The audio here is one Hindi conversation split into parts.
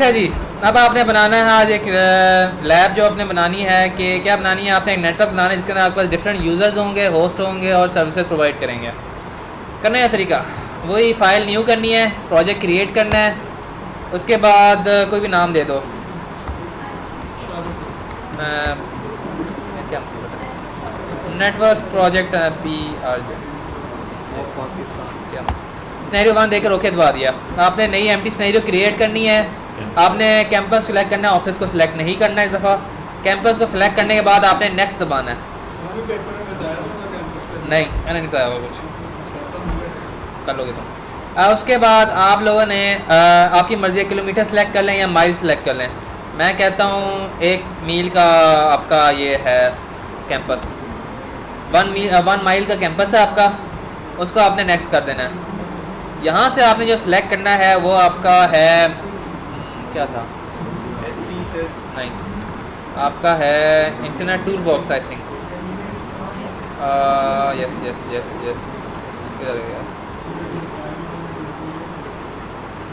अच्छा जी, अब आपने बनाना है आज एक लैब जो आपने बनानी है कि क्या बनानी है, आपने एक नेटवर्क बनाना है जिसके अंदर आपके पास डिफरेंट यूज़र्स होंगे, होस्ट होंगे और सर्विसेज प्रोवाइड करेंगे। करने का तरीका वही, फ़ाइल न्यू करनी है, प्रोजेक्ट क्रिएट करना है, उसके बाद कोई भी नाम दे दो। क्या नेटवर्क प्रोजेक्ट PRJ क्या स्नैरियो 1 देकर ओके दबा दिया। आपने नई एम्प्टी स्नैरियो क्रिएट करनी है। आपने कैंपस सिलेक्ट करना है, ऑफिस को सिलेक्ट नहीं करना है। इस दफ़ा कैंपस को सिलेक्ट करने के बाद आपने नेक्स्ट दबाना है। नहीं मैंने नहीं बताया होगा, कुछ कर लोगे तुम। उसके बाद आप लोगों ने आपकी मर्ज़ी किलोमीटर सेलेक्ट कर लें या माइल सेलेक्ट कर लें। मैं कहता हूँ 1 मील का आपका ये है कैंपस, 1 माइल का कैंपस है आपका, उसको आपने नेक्स्ट कर देना है। यहाँ से आपने जो सिलेक्ट करना है वो आपका है क्या था, नहीं आपका है internet tool box I think. Yes yes yes yes किधर गया,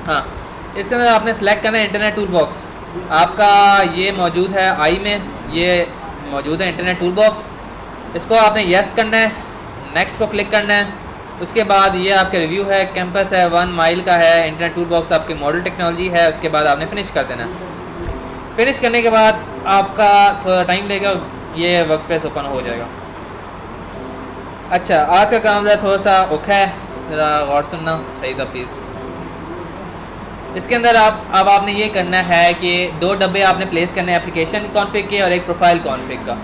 हाँ इसके अंदर आपने सेलेक्ट करना है इंटरनेट टूल बॉक्स। आपका ये मौजूद है आई में, ये मौजूद है इंटरनेट टूल बॉक्स। इसको आपने यस करना है, नेक्स्ट को क्लिक करना है। उसके बाद ये आपके रिव्यू है, कैंपस है, 1 माइल का है, इंटरनेट टूल बॉक्स आपकी मॉडल टेक्नोलॉजी है। उसके बाद आपने फिनिश कर देना है। फिनिश करने के बाद आपका थोड़ा टाइम लेगा, ये वर्क स्पेस ओपन हो जाएगा। अच्छा आज का काम ज़रा थोड़ा सा औखा है, ज़रा गौर सुनना सही था प्लीज़। इसके अंदर अब आपने ये करना है कि 2 डब्बे आपने प्लेस करने हैं, एप्लीकेशन कॉन्फ़िग के और एक प्रोफाइल कॉन्फ़िग का।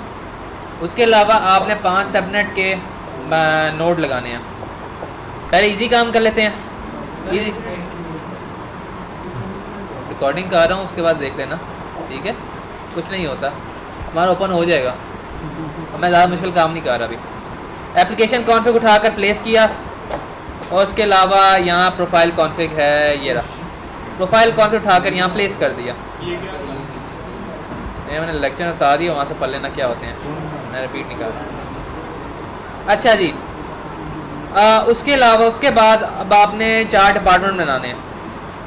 उसके अलावा आपने 5 सबनेट के नोड लगाने हैं। पहले इजी काम कर लेते हैं, इजी रिकॉर्डिंग कर रहा हूँ, उसके बाद देख लेना, ठीक है कुछ नहीं होता, हमारा ओपन हो जाएगा। अब मैं ज़्यादा मुश्किल काम नहीं कर रहा अभी। एप्लीकेशन कॉन्फ़िग उठाकर प्लेस किया और उसके अलावा यहाँ प्रोफाइल कॉन्फ़िग है, ये रहा प्रोफाइल कॉन्फ़िग उठाकर यहाँ प्लेस कर दिया। ये मैंने लेक्चर में बता दिया, वहाँ से पढ़ लेना क्या होते हैं, मैं रिपीट नहीं कर रहा। अच्छा जी, उसके अलावा उसके बाद अब आपने 4 डिपार्टमेंट बनाने हैं।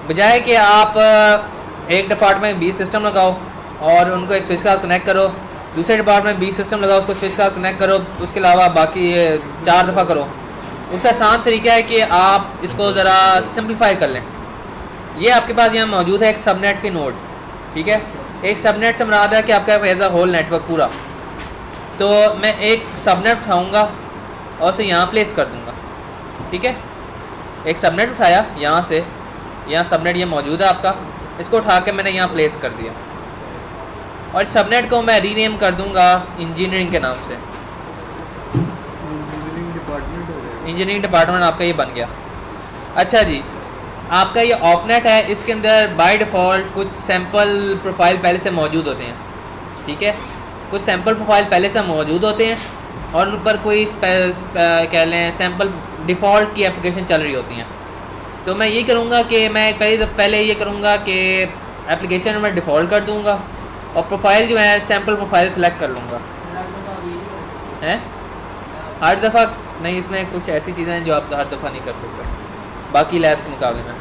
बजाय कि आप एक डिपार्टमेंट में 20 सिस्टम लगाओ और उनको एक स्विच के साथ कनेक्ट करो, दूसरे डिपार्टमेंट में 20 सिस्टम लगाओ, उसको स्विच के साथ कनेक्ट करो, उसके अलावा बाकी 4 दफ़ा करो। उससे आसान तरीका है कि आप इसको ज़रा सिंप्लीफाई कर लें। ये आपके पास यहाँ मौजूद है एक सबनेट की नोड, ठीक है। एक सबनेट से मुराद है कि आपका एज अ होल नेटवर्क पूरा। तो मैं एक सबनेट उठाऊँगा और उसे यहाँ प्लेस कर दूँगा, ठीक है। एक सबनेट उठाया यहाँ से, यहाँ सबनेट ये मौजूद है आपका, इसको उठा के मैंने यहाँ प्लेस कर दिया और इस सबनेट को मैं रीनेम कर दूँगा इंजीनियरिंग के नाम से। इंजीनियरिंग डिपार्टमेंट आपका ये बन गया। अच्छा जी, आपका ये ऑपनेट है, इसके अंदर बाय डिफ़ॉल्ट कुछ सैम्पल प्रोफाइल पहले से मौजूद होते हैं, ठीक है। कुछ सैम्पल प्रोफाइल पहले से मौजूद होते हैं और उन पर कोई कह लें सैम्पल डिफ़ॉल्ट की एप्लीकेशन चल रही होती हैं। तो मैं ये करूँगा कि मैं पहले ये करूँगा कि एप्लीकेशन में डिफ़ॉल्ट कर दूँगा और प्रोफाइल जो है सैम्पल प्रोफाइल सेलेक्ट कर लूँगा। हैं हर दफ़ा नहीं, इसमें कुछ ऐसी चीज़ें हैं जो आप हर दफ़ा नहीं कर सकते बाकी लैब्स के मुकाबले में,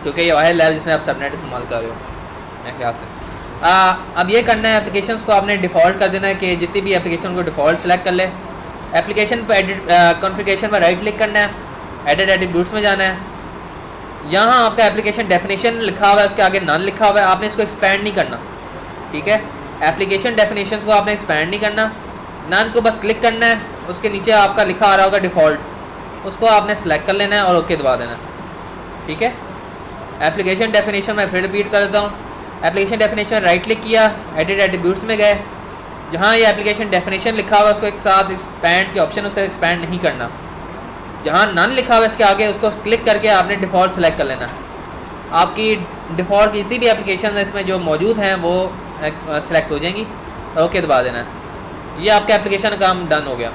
क्योंकि ये वाहिद लैब जिसमें आप सबनेट इस्तेमाल कर रहे हो मेरे ख्याल से। अब ये करना है, एप्लीकेशंस को आपने डिफ़ॉल्ट कर देना है कि जितनी भी एप्लीकेशन को डिफ़ॉल्ट सेलेक्ट कर ले। एप्लीकेशन पर एडिट कॉन्फ़िगरेशन पर राइट क्लिक करना है, एडिट एट्रीब्यूट्स में जाना है। यहाँ आपका एप्लीकेशन डेफिनेशन लिखा हुआ है, उसके आगे नन लिखा हुआ है, आपने इसको एक्सपेंड नहीं करना, ठीक है। एप्लीकेशन डेफिनेशंस को आपने एक्सपेंड नहीं करना, नन को बस क्लिक करना है, उसके नीचे आपका लिखा आ रहा होगा डिफ़ॉल्ट, उसको आपने सेलेक्ट कर लेना है और ओके दबा देना है, ठीक है। एप्लीकेशन डेफिनेशन मैं फिर रिपीट कर देता हूँ। एप्लीकेशन डेफिनेशन राइट क्लिक किया, एडिट एट्रीब्यूट्स में गए, जहाँ ये एप्लीकेशन डेफिनेशन लिखा हुआ है उसको एक साथ एक्सपैंड के ऑप्शन उसे एक्सपैंड नहीं करना। जहाँ नन लिखा हुआ है इसके आगे उसको क्लिक करके आपने डिफ़ॉल्ट सेलेक्ट कर लेना है। आपकी डिफ़ॉल्ट जितनी भी एप्लीकेशन है इसमें जो मौजूद हैं वो सेलेक्ट हो जाएंगी और ओके दबा देना है। ये आपका एप्लीकेशन का काम डन हो गया।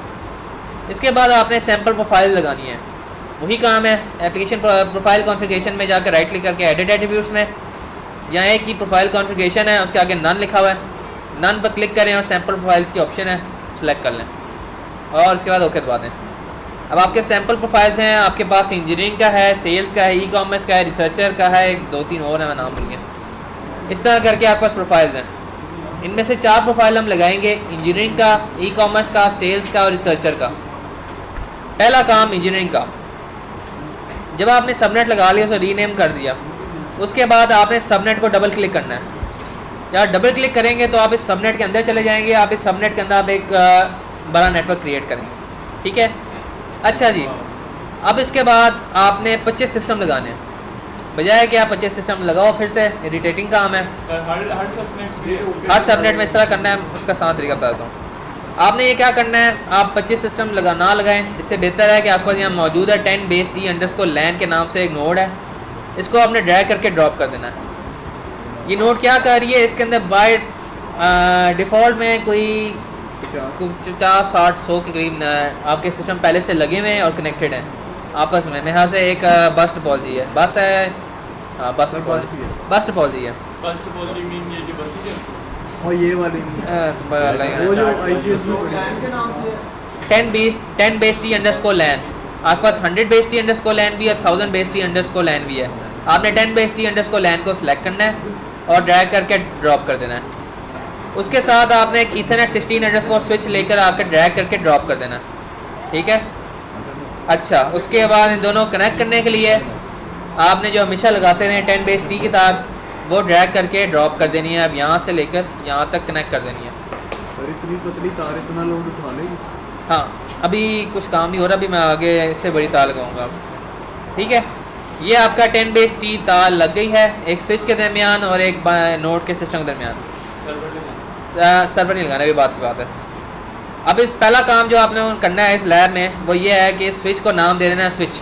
इसके बाद आपने सैम्पल प्रोफाइल लगानी है, वही काम है। एप्लीकेशन प्रोफाइल कॉन्फ़िगरेशन में जाकर राइट क्लिक करके एडिट एट्रीब्यूट्स में, यहाँ एक की प्रोफाइल कॉन्फ़िगरेशन है, उसके आगे नन लिखा हुआ है, नन पर क्लिक करें और सैम्पल प्रोफाइल्स की ऑप्शन है सेलेक्ट कर लें और उसके बाद ओके दबा दें। अब आपके सैम्पल प्रोफाइल्स हैं, आपके पास इंजीनियरिंग का है, सेल्स का है, ई कॉमर्स का है, रिसर्चर का है, 2-3 और है मैं नाम भूल गया, इस तरह करके आपके पास प्रोफाइल्स हैं। इनमें से 4 प्रोफाइल हम लगाएंगे, इंजीनियरिंग का, ई कॉमर्स का, सेल्स का और रिसर्चर का। पहला काम इंजीनियरिंग का, जब आपने सबनेट लगा लिया, उसे रीनेम कर दिया, उसके बाद आपने सबनेट को डबल क्लिक करना है। या डबल क्लिक करेंगे तो आप इस सबनेट के अंदर चले जाएंगे, आप इस सबनेट के अंदर आप एक बड़ा नेटवर्क क्रिएट करेंगे। ठीक है, अच्छा जी। अब इसके बाद आपने 25 सिस्टम लगाने हैं, बजाय कि आप 25 सिस्टम लगाओ, फिर से इरिटेटिंग काम है। हर सबनेट में इस तरह करना है, उसका आसान तरीका बताता हूँ। आपने ये क्या करना है, आप 25 सिस्टम ना लगाएं, इससे बेहतर है कि आपके पास यहाँ मौजूद है 10 बेस टी अंडरस्कोर लैन के नाम से एक नोड है, इसको आपने ड्रैग करके ड्रॉप कर देना है। ये नोड क्या कर रही है, इसके अंदर बाय डिफ़ॉल्ट में कोई 50, 60, 100 के करीब आपके सिस्टम पहले से लगे हुए हैं और कनेक्टेड हैं आपस में। मेरे यहाँ से एक बस्ट पॉलिसी है, बस है, हाँ बस्ट पॉलिसी है। और ये वाली वो जो ICS में 10 बेस टी अंडरस्कोर लैन, आपके पास 100 बेस टी अंडरस्कोर लैन भी है, 1000 बेस टी अंडरस्कोर लैन भी है। आपने 10 बेस टी अंडरस्कोर लैन को सिलेक्ट करना है और ड्रैग करके ड्रॉप कर देना है। उसके साथ आपने एक ईथरनेट 16 अंडरस्कोर स्विच लेकर आकर ड्रैग करके ड्रॉप कर देना है। ठीक है, अच्छा। उसके बाद इन दोनों कनेक्ट करने के लिए आपने जो हमेशा लगाते हैं 10 बेस टी की तार, वो ड्रैग करके ड्रॉप कर देनी है। अब यहाँ से लेकर यहाँ तक कनेक्ट कर देनी है। सर इतनी पतली तार इतना लोड उठा लेगी? हाँ, अभी कुछ काम नहीं हो रहा, अभी मैं आगे इससे बड़ी तार लगाऊंगा। ठीक है, ये आपका 10 बेस टी तार लग गई है एक स्विच के दरमियान और एक नोड के सिस्टम के दरमियान। सर्वर नहीं लगाना, अभी बात की बात है। अब इस पहला काम जो आपने करना है इस लैब में, वो ये है कि स्विच को नाम दे देना है स्विच।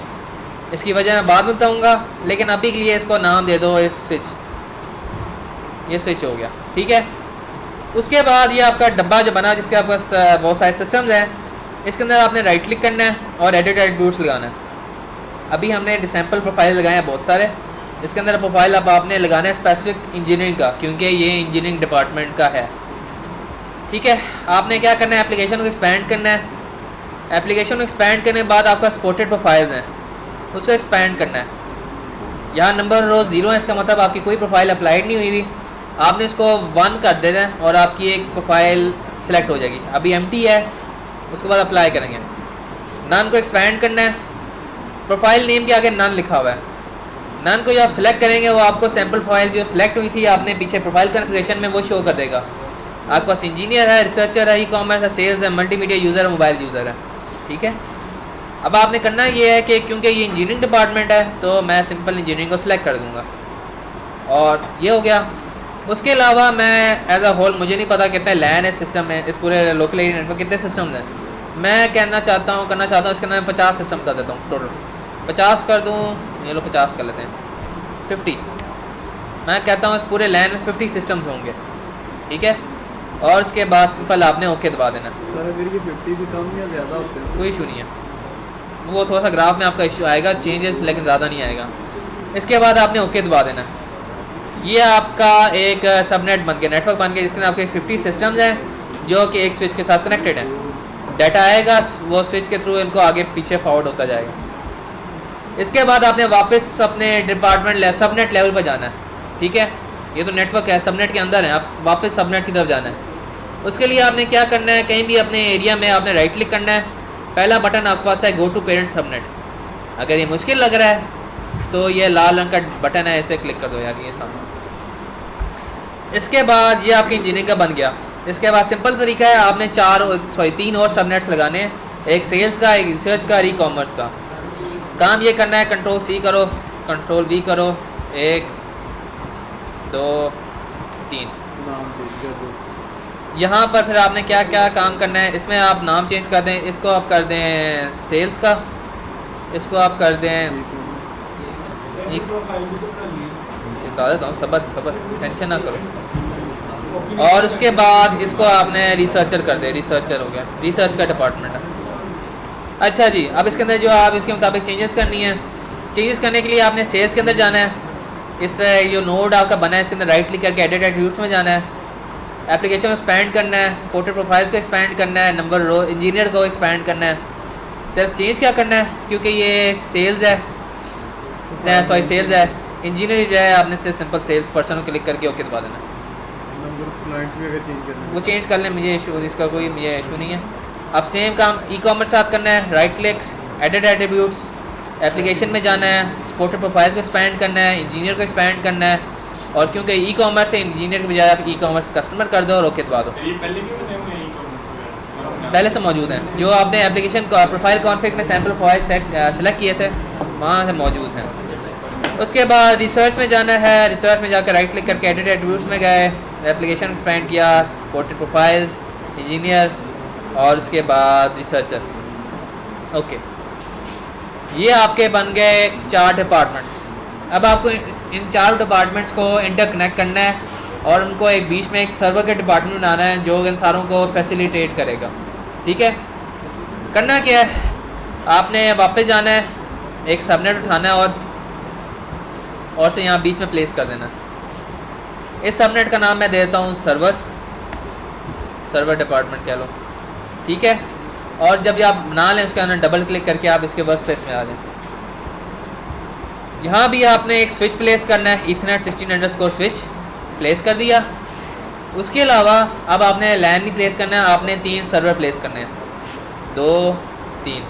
इसकी वजह मैं बाद में बताऊँगा, लेकिन अभी के लिए इसको नाम दे दो इस स्विच। ये स्विच हो गया। ठीक है, उसके बाद ये आपका डब्बा जो बना, जिसके आपके पास बहुत सारे सिस्टम्स हैं, इसके अंदर आपने राइट क्लिक करना है और एडिट एट्रीब्यूट्स लगाना है। अभी हमने सैम्पल प्रोफाइल लगाए हैं बहुत सारे, इसके अंदर प्रोफाइल अब आपने लगाना है स्पेसिफिक इंजीनियरिंग का, क्योंकि ये इंजीनियरिंग डिपार्टमेंट का है। ठीक है, आपने क्या करना है, एप्लीकेशन को एक्सपैंड करना है। एप्लीकेशन को एक्सपैंड करने के बाद आपका सपोर्टेड प्रोफाइल्स हैं, उसको एक्सपैंड करना है। यहाँ नंबर रो 0 है, इसका मतलब आपकी कोई प्रोफाइल अप्लाइड नहीं हुई हुई। आपने इसको 1 कर देना है और आपकी एक प्रोफाइल सेलेक्ट हो जाएगी। अभी एम्प्टी है, उसके बाद अप्लाई करेंगे। नन को एक्सपैंड करना है, प्रोफाइल नेम के आगे नन लिखा हुआ है। नन को जो आप सेलेक्ट करेंगे वो आपको सैम्पल फाइल जो सिलेक्ट हुई थी आपने पीछे प्रोफाइल कन्फिगरेशन में, वो शो कर देगा। आपके पास इंजीनियर है, रिसर्चर है, ई कॉमर्स है, सेल्स है, मल्टीमीडिया यूज़र है, मोबाइल यूज़र है। ठीक है, अब आपने करना ये है कि क्योंकि ये इंजीनियरिंग डिपार्टमेंट है तो मैं सिंपल इंजीनियरिंग को सिलेक्ट कर दूँगा और ये हो गया। उसके अलावा मैं एज अ होल, मुझे नहीं पता कितने लैन है सिस्टम में, इस पूरे लोकल एरिया नेटवर्क कितने सिस्टम्स हैं। मैं करना चाहता हूँ इसके अंदर 50 सिस्टम कर देता हूँ। टोटल 50 कर दूँ, ये लोग 50 कर लेते हैं, 50। मैं कहता हूँ इस पूरे लैन में 50 सिस्टम्स होंगे। ठीक है, और उसके बाद सिंपल आपने ओके दबा देना। सर अगर ये 50 से कम या ज़्यादा होते हैं? कोई इशू नहीं है, वो थोड़ा सा ग्राफ में आपका इशू आएगा चेंजेस, लेकिन ज़्यादा नहीं आएगा। इसके बाद आपने ओके दबा देना। ये आपका एक सबनेट बन गया, नेटवर्क बन गया, जिसके अंदर आपके 50 सिस्टम्स हैं जो कि एक स्विच के साथ कनेक्टेड हैं। डाटा आएगा, वो स्विच के थ्रू इनको आगे पीछे फॉरवर्ड होता जाएगा। इसके बाद आपने वापस अपने डिपार्टमेंट सबनेट लेवल पर जाना है। ठीक है, ये तो नेटवर्क है, सबनेट के अंदर है, आप वापस सबनेट की तरफ जाना है। उसके लिए आपने क्या करना है, कहीं भी अपने एरिया में आपने राइट क्लिक करना है। पहला बटन आपके पास है गो टू पेरेंट सबनेट। अगर ये मुश्किल लग रहा है तो ये लाल रंग का बटन है, इसे क्लिक कर दो यार, ये सामने। इसके बाद ये आपकी इंजीनियरिंग का बन गया। इसके बाद सिंपल तरीका है, आपने 3 और सबनेट्स लगाने हैं, एक सेल्स का, एक रिसर्च का, ई कॉमर्स का। काम ये करना है, कंट्रोल C करो, कंट्रोल V करो, 1 2 3। नाम चेंज कर दो। यहाँ पर फिर आपने क्या क्या काम करना है, इसमें आप नाम चेंज कर दें। इसको आप कर दें सेल्स का, इसको आप कर दें, बता देता हूँ, सबर टेंशन ना करो। और उसके बाद इसको आपने रिसर्चर कर दे, रिसर्चर हो गया, रिसर्च का डिपार्टमेंट है। अच्छा जी, अब इसके अंदर जो आप इसके मुताबिक चेंजेस करनी है, चेंजेस करने के लिए आपने सेल्स के अंदर जाना है। इस जो नोड आपका बना है इसके अंदर राइट क्लिक करके एडिट एट्रीब्यूट्स में जाना है। एप्लीकेशन को एक्सपैंड करना है, सपोर्टेड प्रोफाइल्स को एक्सपैंड करना है, नंबर रो इंजीनियर को एक्सपैंड करना है। सिर्फ चेंज क्या करना है, क्योंकि ये सेल्स है, सॉरी सेल्स है, इंजीनियर जो है आपने सिर्फ सिंपल सेल्स पर्सन को क्लिक करके ओके दबा देना। नंबर ऑफ क्लाइंट भी अगर चेंज करना है वो चेंज कर लें, मुझे इशू इसका कोई मुझे इशू नहीं है। अब सेम काम ई कॉमर्स साथ करना है, right click, edit attributes, application में जाना है, सपोर्टेड प्रोफाइल को एक्सपैंड करना है, इंजीनियर को एक्सपैंड करना है, और क्योंकि ई कॉमर्स है इंजीनियर के बजाय आप ई कॉमर्स कस्टमर कर दो और ओके दबा दो। ये पहले क्यों बने हुए हैं ई-कॉमर्स? पहले से मौजूद हैं, जो आपने एप्लीकेशन प्रोफाइल कॉन्फ़िग में सैम्पल प्रोफाइल सेलेक्ट किए थे वहाँ से मौजूद हैं। उसके बाद रिसर्च में जाना है, रिसर्च में जाकर राइट क्लिक करके एडिट एट्रीब्यूट्स में गए, एप्लीकेशन एक्सपैंड किया, सपोर्टेड प्रोफाइल्स, इंजीनियर और उसके बाद रिसर्चर। ओके, ये आपके बन गए 4 डिपार्टमेंट्स। अब आपको इन 4 डिपार्टमेंट्स को इंटरकनेक्ट करना है और उनको एक बीच में एक सर्वर के डिपार्टमेंट बनाना है जो इन सारों को फैसिलिटेट करेगा। ठीक है, करना क्या है, आपने वापस जाना है, एक सबनेट उठाना है और से यहाँ बीच में प्लेस कर देना। इस सबनेट का नाम मैं देता हूँ सर्वर डिपार्टमेंट कह लो। ठीक है, और जब आप बना लें उसके अंदर डबल क्लिक करके आप इसके वर्क स्पेस में आ जाएं। यहाँ भी आपने एक स्विच प्लेस करना है, ईथरनेट 16 स्विच प्लेस कर दिया। उसके अलावा अब आपने लैन नहीं प्लेस करना है, आपने 3 सर्वर प्लेस करने हैं, 2 3,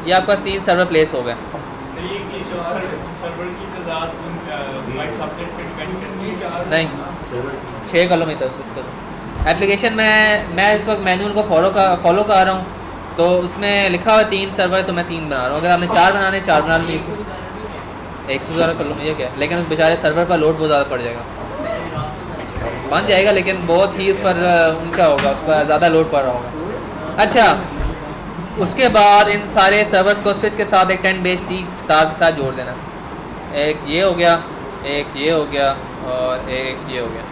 ये आपका 3 सर्वर प्लेस हो गए। तो ये कि जो सर्वर की तादाद हमारे सबनेट पे डिपेंड करती है? नहीं, 6 कॉलम ही था उसको। एप्लीकेशन में मैं इस वक्त मैनुअल को फॉलो कर रहा हूँ, तो उसमें लिखा हुआ 3 सर्वर, तो मैं 3 बना रहा हूँ। अगर आपने 4 बनाने 4 बना ली, 100 कर लो मुझे क्या, लेकिन उस बेचारे सर्वर पर लोड बहुत ज़्यादा पड़ जाएगा। बन जाएगा लेकिन बहुत ही उस पर ऊंचा होगा, उस पर ज़्यादा लोड पड़ रहा होगा। अच्छा, उसके बाद इन सारे सर्वर्स को स्विच के साथ एक 10 बेस टी तार के साथ जोड़ देना। एक ये हो गया, एक ये हो गया और एक ये हो गया।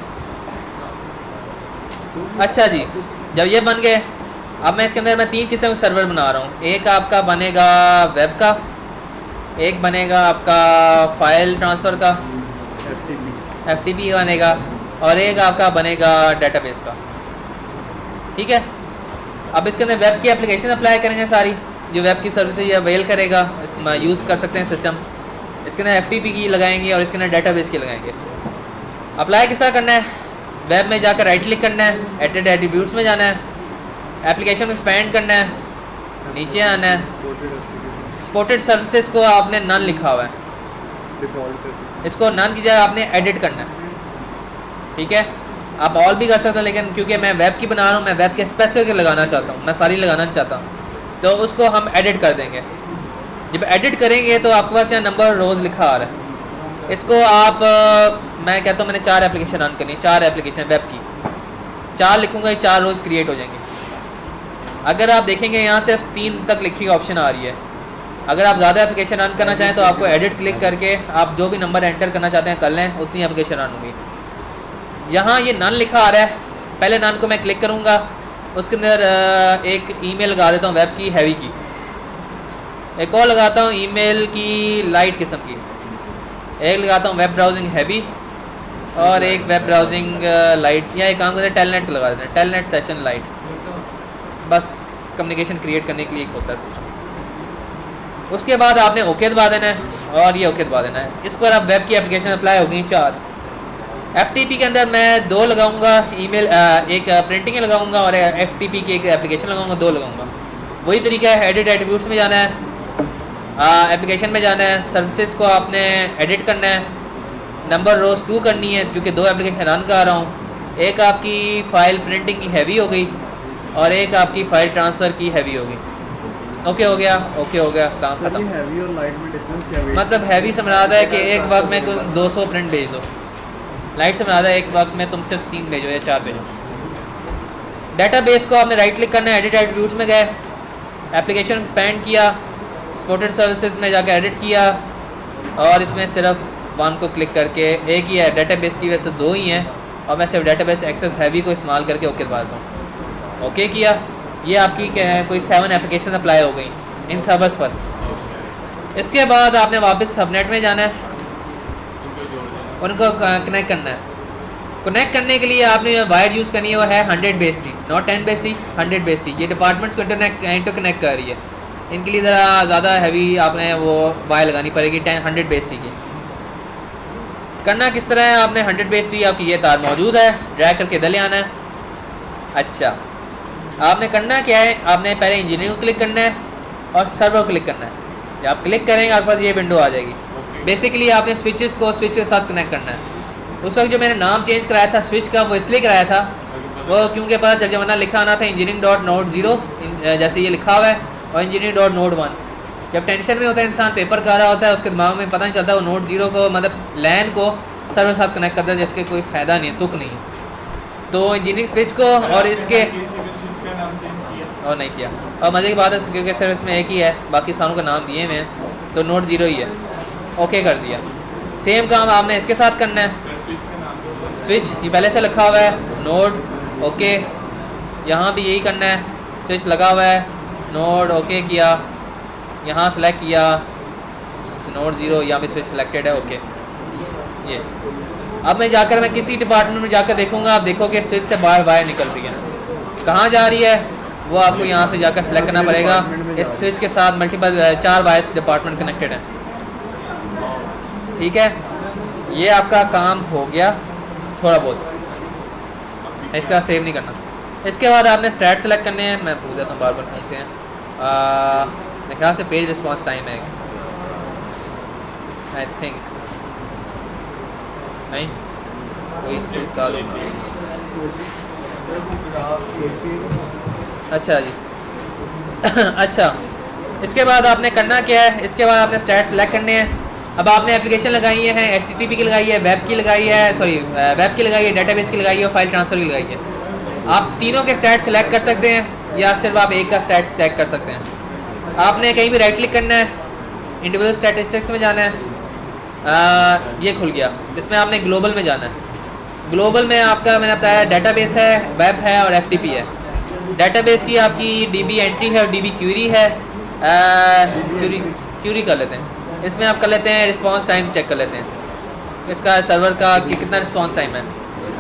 अच्छा जी, जब ये बन गए, अब मैं इसके अंदर मैं 3 किस्म के सर्वर बना रहा हूँ। एक आपका बनेगा वेब का, एक बनेगा आपका फाइल ट्रांसफ़र का FTP बनेगा, और एक आपका बनेगा डेटाबेस का। ठीक है, अब इसके अंदर वेब की एप्लीकेशन अप्लाई करेंगे सारी, जो वेब की सर्विस ये अवेल करेगा, इस्तेमाल यूज़ कर सकते हैं सिस्टम्स। इसके अंदर FTP की लगाएंगे और इसके अंदर डेटाबेस की लगाएंगे। अप्लाई किस तरह करना है, वेब में जाकर राइट क्लिक करना है, एडिट एट्रीब्यूट्स में जाना है, एप्लीकेशन को एक्सपैंड करना है, नीचे आना है, सपोर्टेड सर्विसेज को आपने नन लिखा हुआ है, इसको नन की जगह आपने एडिट करना है। ठीक है, आप ऑल भी कर सकते हैं, लेकिन क्योंकि मैं वेब की बना रहा हूँ, मैं वेब के स्पेसिफिक लगाना चाहता हूँ, मैं सारी लगाना चाहता हूँ, तो उसको हम एडिट कर देंगे। जब एडिट करेंगे तो आपके पास यहाँ नंबर रोज़ लिखा आ रहा है, इसको आप मैं कहता हूँ मैंने 4 एप्लीकेशन रन करनी है, 4 एप्लीकेशन वेब की, 4 लिखूँगा, 4 रोज़ क्रिएट हो जाएंगे। अगर आप देखेंगे यहाँ से 3 तक लिखी ऑप्शन आ रही है। अगर आप ज़्यादा एप्लीकेशन रन करना चाहें तो आपको एडिट क्लिक करके आप जो भी नंबर एंटर करना चाहते हैं कर लें, उतनी एप्लीकेशन रन होंगी। यहाँ ये नन लिखा आ रहा है, पहले नन को मैं क्लिक करूँगा, उसके अंदर एक ईमेल लगा देता हूँ वेब की हैवी की, एक और लगाता हूँ ईमेल की लाइट किस्म की, एक लगाता हूँ वेब ब्राउजिंग हैवी, और एक वेब ब्राउजिंग लाइट, या एक काम करते हैं टेलनेट को लगा देते हैं, टेलनेट सेशन लाइट। बस कम्युनिकेशन क्रिएट करने के लिए एक होता है सिस्टम। उसके बाद आपने ओके दबा देना है और ये ओके दबा देना है। इस पर अब वेब की एप्लीकेशन अप्लाई हो गई 4। FTP के अंदर मैं 2 लगाऊंगा, ईमेल एक प्रिंटिंग लगाऊंगा और FTP की एक एप्लीकेशन लगाऊंगा, 2 लगाऊंगा। वही तरीका है, एडिट एट्रीब्यूट्स में जाना है, एप्लीकेशन में जाना है, सर्विसेज को आपने एडिट करना है, नंबर रोज़ 2 करनी है क्योंकि 2 एप्लीकेशन रन कर रहा हूँ। एक आपकी फ़ाइल प्रिंटिंग की हैवी हो गई और एक आपकी फ़ाइल ट्रांसफ़र की हैवी हो गई। ओके हो गया, ओके हो गया, काम खत्म। हैवी और लाइट में डिफरेंस क्या है? मतलब हैवी से मराद है कि एक वक्त में 200 प्रिंट भेज दो, लाइट से मराद है एक वक्त में तुम सिर्फ 3 भेजो या 4 भेजो। डेटाबेस को आपने राइट क्लिक करना है, एडिट एट्रीब्यूट्स में गए, एप्लीकेशन एक्सपैंड किया, सपोर्टेड सर्विसेज में जाकर एडिट किया, और इसमें सिर्फ 1 को क्लिक करके, एक ही है डेटाबेस की वजह से 2 ही हैं, और मैं सिर्फ डेटाबेस एक्सेस हैवी को इस्तेमाल करके ओके दबा दूँ। ओके किया, ये आपकी कोई 7 एप्लीकेशन अप्लाई हो गई इन सर्वर्स पर। इसके बाद आपने वापस सबनेट में जाना है, उनको कनेक्ट करना है। कनेक्ट करने के लिए आपने वायर यूज़ करनी है, वो है 100 base T, not 10 base T, 100 base T. ये डिपार्टमेंट्स को इंटरकनेक्ट कर रही है, इनके लिए ज़रा ज़्यादा हैवी आपने वो वायर लगानी पड़ेगी 100 बेस टी की। करना किस तरह है, आपने 100 बेस टी आपकी ये तार मौजूद है, ड्रैग करके इधर ले आना है। अच्छा, आपने करना क्या है, आपने पहले इंजीनियरिंग को क्लिक करना है और सर्वर को क्लिक करना है। जब आप क्लिक करेंगे आपके पास ये विंडो आ जाएगी। बेसिकली आपने स्विचेस को स्विच के साथ कनेक्ट करना है। उस वक्त जो मैंने नाम चेंज कराया था स्विच का, वो इसलिए कराया था वो क्योंकि पता चल जमाना लिखा आना था engineering.node0 जैसे ये लिखा हुआ है, और engineering.node1। जब टेंशन में होता है इंसान, पेपर कर रहा होता है, उसके दिमाग में पता नहीं चलता वो नोड 0 को मतलब लैन को सर्वर साथ कनेक्ट करता है, जिसके कोई फ़ायदा नहीं है, तुक नहीं है। तो इंजीनियरिंग स्विच को और इसके और नहीं किया। और मज़े की बात है क्योंकि सर्विस में एक ही है, बाकी सारों का नाम दिए हुए हैं, तो नोड 0 ही है। ओके कर दिया। सेम काम आपने इसके साथ करना है। स्विच ये पहले से लिखा हुआ है, नोड ओके, यहाँ भी यही करना है। स्विच लगा हुआ है, नोड ओके किया, यहाँ सेलेक्ट किया नोड 0, यहाँ भी स्विच सिलेक्टेड है, ओके। ये अब मैं किसी डिपार्टमेंट में जाकर देखूँगा, आप देखोगे स्विच से बाहर निकल रही है। कहाँ जा रही है वो आपको यहाँ से जाकर सेलेक्ट करना पड़ेगा। इस स्विच के साथ मल्टीपल 4 वायर्स डिपार्टमेंट कनेक्टेड हैं, ठीक है। ये आपका काम हो गया थोड़ा बहुत, इसका सेव नहीं करना। इसके बाद आपने स्टैट सेलेक्ट करने हैं, मैं भूल जाता हूँ बार कौन से हैं। मेरे ख्याल से पेज रिस्पॉन्स टाइम है आई थिंक, नहीं वही चालू। अच्छा जी अच्छा, इसके बाद आपने करना क्या है, इसके बाद आपने स्टैट सेलेक्ट करने हैं। अब आपने एप्लीकेशन लगाई है, HTTP की लगाई है, वेब की लगाई है, वेब की लगाई है, डेटाबेस की लगाई है और फाइल ट्रांसफ़र की लगाई है। आप तीनों के स्टैट सेलेक्ट कर सकते हैं या सिर्फ आप एक का स्टैट चेक कर सकते हैं। आपने कहीं भी राइट क्लिक करना है, इंडिविजुअल स्टैटिस्टिक्स में जाना है, ये खुल गया। इसमें आपने ग्लोबल में जाना है। ग्लोबल में आपका मैंने बताया डेटाबेस है, वेब है और FTP है। डेटाबेस की आपकी DB एंट्री है और DB क्यूरी है। क्यूरी कर लेते हैं, इसमें आप कर लेते हैं रिस्पांस टाइम चेक कर लेते हैं इसका सर्वर का कि कितना रिस्पांस टाइम है।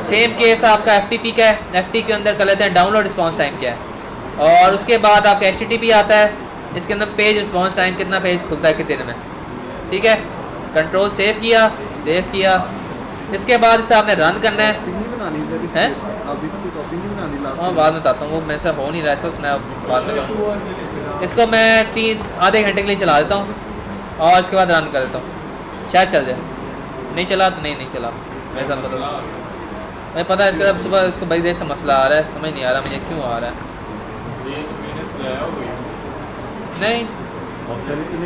सेम केस आपका FTP का है, FTP के अंदर कर लेते हैं डाउनलोड रिस्पांस टाइम क्या है। और उसके बाद आपका HTTP आता है, इसके अंदर पेज रिस्पांस टाइम कितना पेज खुलता है कितने में, ठीक है। कंट्रोल सेव किया। इसके बाद इसे आपने रन करना है। हाँ बाद में बताता हूँ, वो मेरे से हो नहीं रहा है, मैं बाद में करूँगा। इसको मैं आधे घंटे के लिए चला देता हूँ और इसके बाद रन कर देता हूँ, शायद चल जाए। नहीं चला तो नहीं चला, मैं मुझे पता है। इसके बाद सुबह इसको बड़ी देर से मसला आ रहा है, समझ नहीं आ रहा मुझे क्यों आ रहा है। नहीं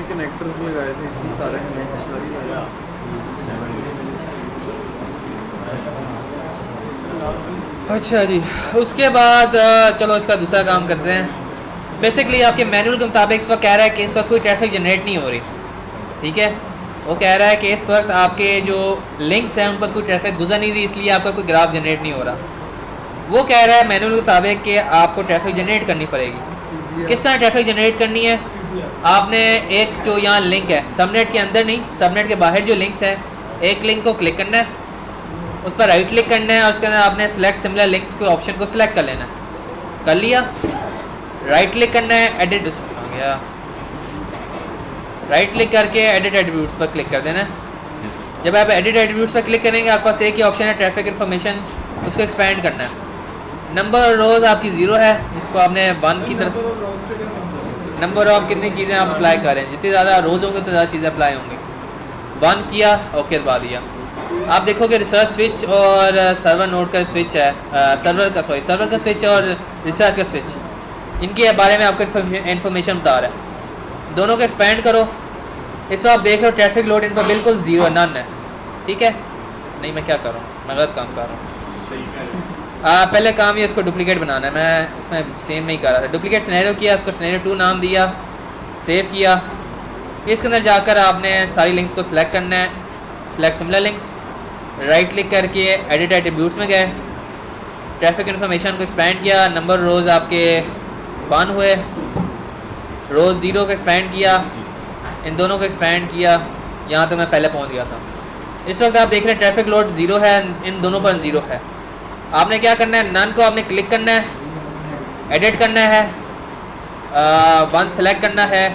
कनेक्टर्स लगाए थे, अच्छा जी, उसके बाद चलो इसका दूसरा काम करते हैं। बेसिकली आपके मैनुअल के मुताबिक इस वक्त कह रहा है कि इस वक्त कोई ट्रैफिक जनरेट नहीं हो रही, ठीक है। वो कह रहा है कि इस वक्त आपके जो लिंक्स हैं उन पर कोई ट्रैफिक गुजर नहीं रही, इसलिए आपका कोई ग्राफ जनरेट नहीं हो रहा। वो कह रहा है मैनुअल के मुताबिक कि आपको ट्रैफिक जनरेट करनी पड़ेगी। किस तरह ट्रैफिक जनरेट करनी है, आपने एक जो यहाँ लिंक है सबनेट के अंदर नहीं, सबनेट के बाहर जो लिंक्स है, एक लिंक को क्लिक करना है, उस पर राइट क्लिक करना है और उसके अंदर आपने सेलेक्ट सिमिलर लिंक्स के ऑप्शन को सिलेक्ट कर लेना है। कर लिया, राइट क्लिक करना है, एडिट आ गया, राइट क्लिक करके एडिट एट्रीब्यूट्स पर क्लिक कर देना है। जब आप एडिट एट्रीब्यूट्स पर क्लिक करेंगे आपके पास एक ही ऑप्शन है ट्रैफिक इन्फॉर्मेशन, उसको एक्सपेंड करना है। नंबर रोज़ आपकी 0 है, इसको आपने 1 की तरफ, नंबर ऑफ कितनी चीज़ें आप अप्लाई करें, जितनी ज़्यादा रोज़ होंगे उतनी ज़्यादा चीज़ें अप्लाई होंगी। 1 किया, ओके दबा दिया। आप देखोगे रिसर्च स्विच और सर्वर नोड का स्विच है, सर्वर का स्विच और रिसर्च का स्विच, इनके बारे में आपको इन्फॉर्मेशन बता रहा है। दोनों को एक्सपेंड करो। इस वक्त आप देख रहे हो ट्रैफिक लोड इन पर बिल्कुल 0 नन है, ठीक है। नहीं मैं क्या कर रहा हूँ, मैं गलत काम कर रहा हूँ। पहले काम ये इसको डुप्लीकेट बनाना है, मैं इसमें सेम नहीं कर रहा था। डुप्लीकेट सिनेरियो किया, उसको सिनेरियो 2 नाम दिया, सेव किया। इसके अंदर जाकर आपने सारी लिंक्स को सिलेक्ट करना है, select similar links, right click करके एडिट एट्रीब्यूट्स में गए, ट्रैफिक इन्फॉर्मेशन को एक्सपेंड किया। नंबर रोज़ आपके 1 हुए, रोज़ 0 को एक्सपेंड किया, इन दोनों को एक्सपेंड किया, यहाँ तो मैं पहले पहुँच गया था। इस वक्त आप देख रहे हैं ट्रैफिक लोड 0 है, इन दोनों पर 0 है। आपने क्या करना है, नन को आपने क्लिक करना है, एडिट करना है, 1 सेलेक्ट करना है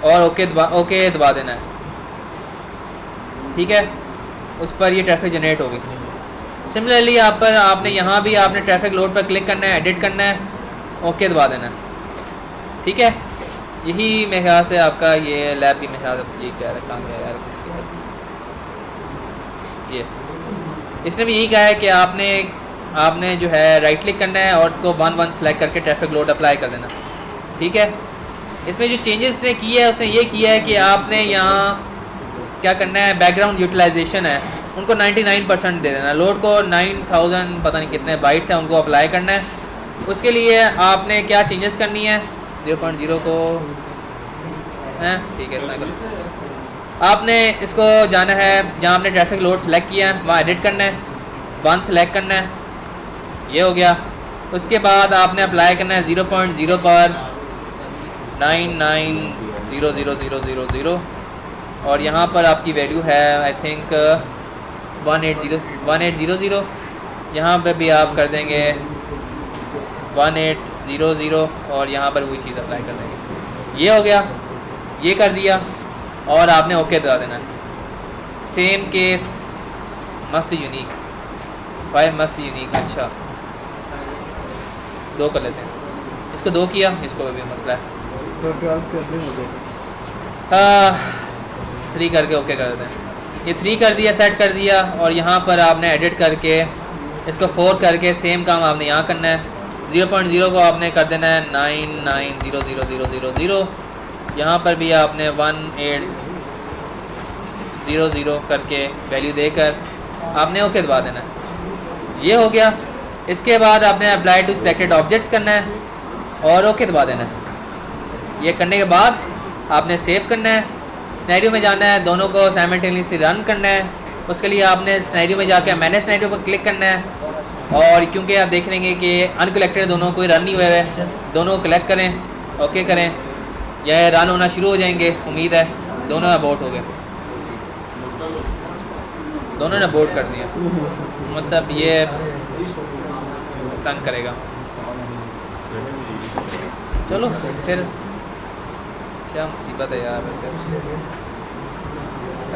और ओके दबा देना है, ठीक है। उस पर ये ट्रैफिक जनरेट होगी। सिमिलरली आपने यहाँ भी आपने ट्रैफिक लोड पर क्लिक करना है, एडिट करना है, ओके दबा देना है। ठीक है, यही मेरे ख्याल से आपका ये लैब भी मेरे ख्याल से ये क्या काम है यार, ये इसने भी यही कहा है कि आपने जो है राइट क्लिक करना है और उसको 1 सेलेक्ट करके ट्रैफिक लोड अप्लाई कर देना। ठीक है, इसमें जो चेंजेस ने किया है उसने ये किया है कि आपने यहाँ क्या करना है, बैकग्राउंड यूटिलाइजेशन है उनको 99% दे देना, लोड को 9000 पता नहीं कितने बाइट्स हैं उनको अप्लाई करना है। उसके लिए आपने क्या चेंजेस करनी है, 0.0 को हैं, ठीक है साइकिल, आपने इसको जाना है जहाँ आपने ट्रैफिक लोड सेलेक्ट किया है वहाँ एडिट करना है, 1 सेलेक्ट करना है, ये हो गया। उसके बाद आपने अप्लाई करना है 0.0 पर 990000 और यहाँ पर आपकी वैल्यू है आई थिंक 1800। यहाँ पर भी आप कर देंगे 1800 और यहाँ पर वही चीज़ अप्लाई कर देंगे। ये हो गया, ये कर दिया और आपने ओके दबा देना है। Same case must be unique, file must be unique. अच्छा 2 कर लेते हैं, इसको 2 किया, इसको भी मसला है, तो 12 करने हो गए। 3 करके ओके कर देते हैं। ये 3 कर दिया, सेट कर दिया और यहाँ पर आपने एडिट करके इसको 4 करके सेम काम आपने यहाँ करना है। 0.0 को आपने कर देना है 990000। यहाँ पर भी आपने 1800 करके वैल्यू देकर आपने ओके दबा देना है। ये हो गया। इसके बाद आपने अप्लाई टू सिलेक्टेड ऑब्जेक्ट्स करना है और ओके दबा देना है। ये करने के बाद आपने सेव करना है, सिनेरियो में जाना है, दोनों को साइमल्टेनियसली रन करना है। उसके लिए आपने सिनेरियो में जाकर मैनेज सिनेरियो पर क्लिक करना है और क्योंकि आप देख लेंगे कि अनकलेक्टेड दोनों कोई रन नहीं हुए हुए, दोनों को कलेक्ट करें, ओके करें, यह रन होना शुरू हो जाएंगे। उम्मीद है दोनों अबॉर्ट हो गए, दोनों ने अबॉर्ट कर दिया, मतलब ये तंग करेगा। चलो फिर क्या मुसीबत है यार। वैसे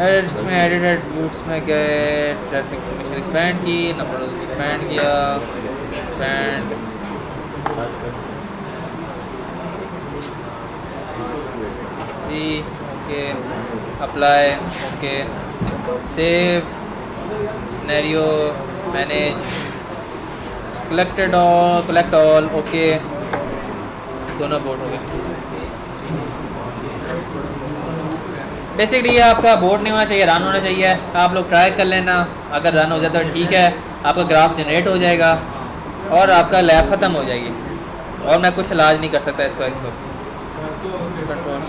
एड्स में एडिट एट्रीब्यूट्स में गए, ट्रैफिक इन्फॉर्मेशन एक्सपैंड की, नंबर एक्सपैंड किया, expand okay, apply okay, save scenario, manage, collect all okay, दोनों बोर्ड हो गए। बेसिकली ये आपका बोर्ड नहीं होना चाहिए, रन होना चाहिए। आप लोग ट्राई कर लेना, अगर रन हो जाए तो ठीक है, आपका ग्राफ जनरेट हो जाएगा और आपका लैब ख़त्म हो जाएगी और मैं कुछ इलाज नहीं कर सकता इस वक्त। कंट्रोल